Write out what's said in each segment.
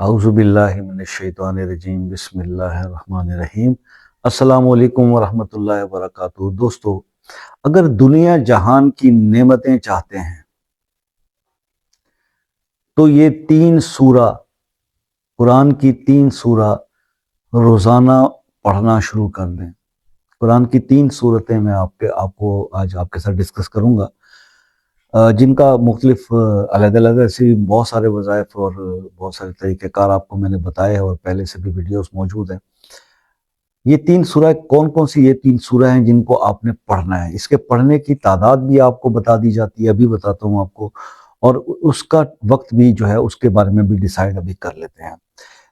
اعوذ باللہ من الشیطان الرجیم بسم اللہ الرحمن الرحیم۔ السلام علیکم ورحمۃ اللہ وبرکاتہ۔ دوستو، اگر دنیا جہان کی نعمتیں چاہتے ہیں تو یہ 3 سورہ، قرآن کی 3 سورہ روزانہ پڑھنا شروع کر دیں۔ قرآن کی 3 سورتیں میں آپ کو آج آپ کے ساتھ ڈسکس کروں گا، جن کا مختلف علیحدہ علیحدہ سے بہت سارے وظائف اور بہت سارے طریقہ کار آپ کو میں نے بتائے ہیں، اور پہلے سے بھی ویڈیوز موجود ہیں۔ یہ 3 سورہ کون سی یہ 3 سورہ ہیں جن کو آپ نے پڑھنا ہے؟ اس کے پڑھنے کی تعداد بھی آپ کو بتا دی جاتی ہے، ابھی بتاتا ہوں آپ کو، اور اس کا وقت بھی جو ہے اس کے بارے میں بھی ڈیسائیڈ ابھی کر لیتے ہیں۔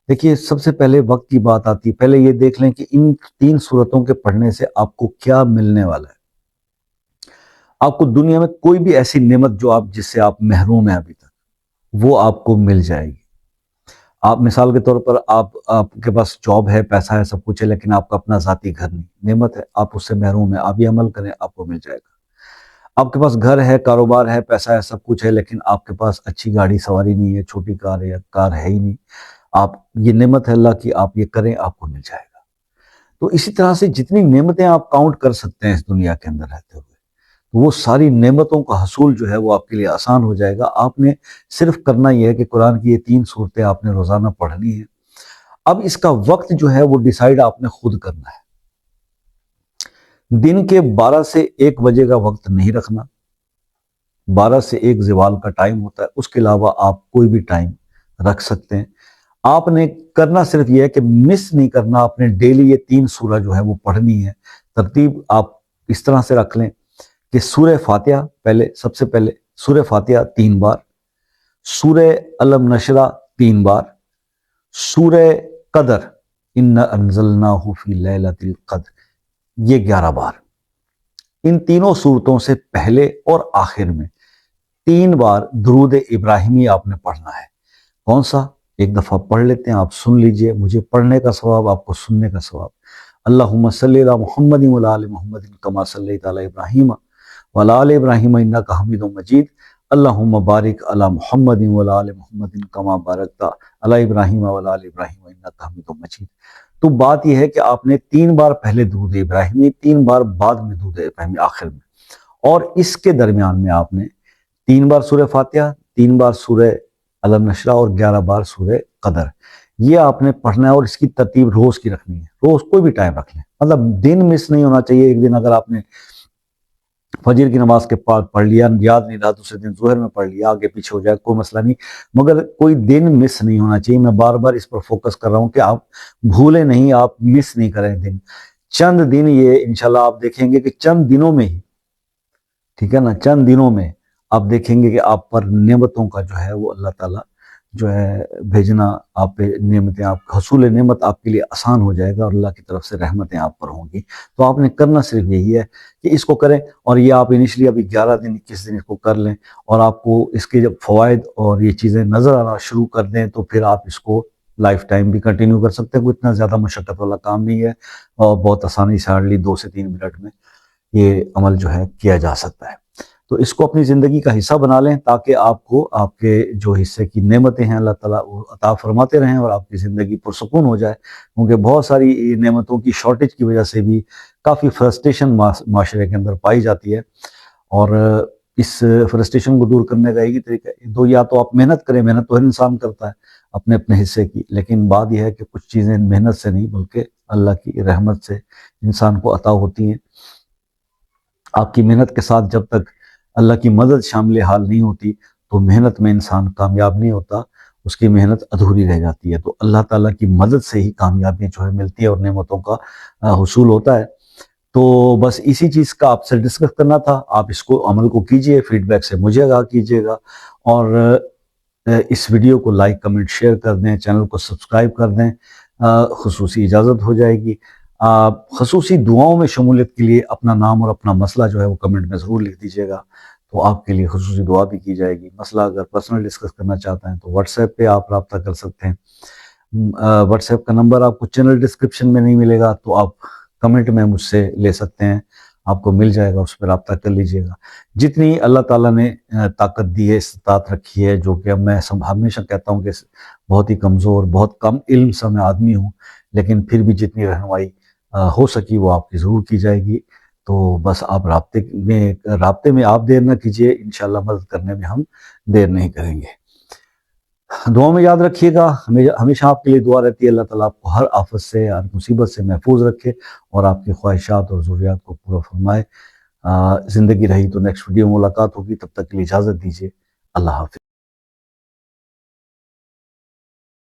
دیکھیے، سب سے پہلے وقت کی بات آتی ہے۔ پہلے یہ دیکھ لیں کہ ان 3 سورتوں کے پڑھنے سے آپ کو کیا ملنے والا ہے۔ آپ کو دنیا میں کوئی بھی ایسی نعمت جس سے آپ محروم ہیں ابھی تک، وہ آپ کو مل جائے گی۔ آپ مثال کے طور پر آپ کے پاس جاب ہے، پیسہ ہے، سب کچھ ہے، لیکن آپ کا اپنا ذاتی گھر نہیں، نعمت ہے، آپ اس سے محروم ہیں۔ آپ یہ عمل کریں، آپ کو مل جائے گا۔ آپ کے پاس گھر ہے، کاروبار ہے، پیسہ ہے، سب کچھ ہے، لیکن آپ کے پاس اچھی گاڑی سواری نہیں ہے، چھوٹی کار ہے یا کار ہے ہی نہیں، یہ نعمت ہے اللہ کی، آپ یہ کریں، آپ کو مل جائے گا۔ تو اسی طرح سے جتنی نعمتیں آپ کاؤنٹ کر سکتے ہیں اس دنیا کے اندر رہتے ہوئے، وہ ساری نعمتوں کا حصول جو ہے وہ آپ کے لیے آسان ہو جائے گا۔ آپ نے صرف کرنا یہ ہے کہ قرآن کی یہ 3 سورتیں آپ نے روزانہ پڑھنی ہے۔ اب اس کا وقت جو ہے وہ ڈیسائیڈ آپ نے خود کرنا ہے۔ دن کے 12 سے 1 بجے کا وقت نہیں رکھنا۔ 12 سے 1 زوال کا ٹائم ہوتا ہے، اس کے علاوہ آپ کوئی بھی ٹائم رکھ سکتے ہیں۔ آپ نے کرنا صرف یہ ہے کہ مس نہیں کرنا، آپ نے ڈیلی یہ 3 سورہ جو ہے وہ پڑھنی ہے۔ ترتیب آپ اس طرح سے رکھ لیں کہ سورہ فاتحہ سب سے پہلے سورہ فاتحہ 3 بار، سورہ علم نشرہ 3 بار، سورہ قدر انا انزلناہ فی لیلۃ القدر یہ 11 بار۔ ان تینوں صورتوں سے پہلے اور آخر میں 3 بار درود ابراہیمی آپ نے پڑھنا ہے۔ کون سا؟ ایک دفعہ پڑھ لیتے ہیں، آپ سن لیجئے، مجھے پڑھنے کا ثواب، آپ کو سننے کا ثواب۔ اللہم صلی علی محمد وعلی آل محمد کما صلیت علی ابراہیم وعلی آل ابراہیم انک حمید مجید۔ اللہم بارک علی محمد وعلی آل محمد کما بارکت علی ابراہیم وعلی آل ابراہیم انک حمید مجید۔ تو بات یہ ہے کہ آپ نے 3 بار پہلے درود ابراہیمی، 3 بار بعد میں درود ابراہیمی آخر میں، اور اس کے درمیان میں آپ نے 3 بار سورہ فاتحہ، 3 بار سورہ علم نشرہ اور 11 بار سورہ قدر، یہ آپ نے پڑھنا ہے۔ اور اس کی ترتیب روز کی رکھنی ہے، روز کوئی بھی ٹائم رکھ لیں، مطلب دن مس نہیں ہونا چاہیے۔ ایک دن اگر آپ نے فجر کی نماز کے بعد پڑھ لیا، یاد نہیں رہا، دوسرے دن ظہر میں پڑھ لیا، آگے پیچھے ہو جائے، کوئی مسئلہ نہیں، مگر کوئی دن مس نہیں ہونا چاہیے۔ میں بار بار اس پر فوکس کر رہا ہوں کہ آپ بھولیں نہیں، آپ مس نہیں کریں دن۔ چند دن یہ انشاءاللہ آپ دیکھیں گے کہ چند دنوں میں ہی، ٹھیک ہے نا، چند دنوں میں آپ دیکھیں گے کہ آپ پر نعمتوں کا جو ہے وہ اللہ تعالیٰ جو ہے بھیجنا، آپ پہ نعمتیں، آپ حصول نعمت آپ کے لیے آسان ہو جائے گا، اور اللہ کی طرف سے رحمتیں آپ پر ہوں گی۔ تو آپ نے کرنا صرف یہی ہے کہ اس کو کریں، اور یہ آپ انیشلی ابھی 11 دن 21 دن اس کو کر لیں، اور آپ کو اس کے جب فوائد اور یہ چیزیں نظر آنا شروع کر دیں تو پھر آپ اس کو لائف ٹائم بھی کنٹینیو کر سکتے ہیں۔ کوئی اتنا زیادہ مشقت والا کام نہیں ہے، اور بہت آسانی سے ہارڈلی 2 سے 3 منٹ میں یہ عمل جو ہے کیا جا سکتا ہے۔ تو اس کو اپنی زندگی کا حصہ بنا لیں، تاکہ آپ کو آپ کے جو حصے کی نعمتیں ہیں اللہ تعالیٰ وہ عطا فرماتے رہیں، اور آپ کی زندگی پرسکون ہو جائے۔ کیونکہ بہت ساری نعمتوں کی شارٹیج کی وجہ سے بھی کافی فرسٹریشن معاشرے کے اندر پائی جاتی ہے، اور اس فرسٹریشن کو دور کرنے کا ایک ہی طریقہ ہے، یا تو آپ محنت کریں، محنت تو ہر انسان کرتا ہے اپنے اپنے حصے کی، لیکن بات یہ ہے کہ کچھ چیزیں محنت سے نہیں بلکہ اللہ کی رحمت سے انسان کو عطا ہوتی ہیں۔ آپ کی محنت کے ساتھ جب تک اللہ کی مدد شامل حال نہیں ہوتی تو محنت میں انسان کامیاب نہیں ہوتا، اس کی محنت ادھوری رہ جاتی ہے۔ تو اللہ تعالیٰ کی مدد سے ہی کامیابی جو ہے ملتی ہے اور نعمتوں کا حصول ہوتا ہے۔ تو بس اسی چیز کا آپ سے ڈسکس کرنا تھا۔ آپ اس کو عمل کو کیجئے، فیڈ بیک سے مجھے آگاہ کیجئے گا، اور اس ویڈیو کو لائک کمنٹ شیئر کر دیں، چینل کو سبسکرائب کر دیں، خصوصی اجازت ہو جائے گی۔ خصوصی دعاؤں میں شمولیت کے لیے اپنا نام اور اپنا مسئلہ جو ہے وہ کمنٹ میں ضرور لکھ دیجئے گا، تو آپ کے لیے خصوصی دعا بھی کی جائے گی۔ مسئلہ اگر پرسنل ڈسکس کرنا چاہتے ہیں تو واٹس ایپ پہ آپ رابطہ کر سکتے ہیں۔ واٹس ایپ کا نمبر آپ کو چینل ڈسکرپشن میں نہیں ملے گا، تو آپ کمنٹ میں مجھ سے لے سکتے ہیں۔ آپ کو مل جائے گا، اس پہ رابطہ کر لیجئے گا۔ جتنی اللہ تعالیٰ نے طاقت دی ہے، استطاعت رکھی ہے، جو کہ میں ہمیشہ کہتا ہوں کہ بہت ہی کمزور، بہت کم علم سا میں آدمی ہوں، لیکن پھر بھی جتنی رہنمائی ہو سکی وہ آپ کی ضرور کی جائے گی۔ تو بس آپ رابطے میں آپ دیر نہ کیجئے، انشاءاللہ مدد کرنے میں ہم دیر نہیں کریں گے۔ دعا میں یاد رکھیے گا، ہمیشہ آپ کے لیے دعا رہتی ہے، اللہ تعالیٰ آپ کو ہر آفت سے، ہر مصیبت سے محفوظ رکھے اور آپ کی خواہشات اور ضروریات کو پورا فرمائے۔ زندگی رہی تو نیکسٹ ویڈیو میں ملاقات ہوگی، تب تک کے لیے اجازت دیجیے، اللہ حافظ۔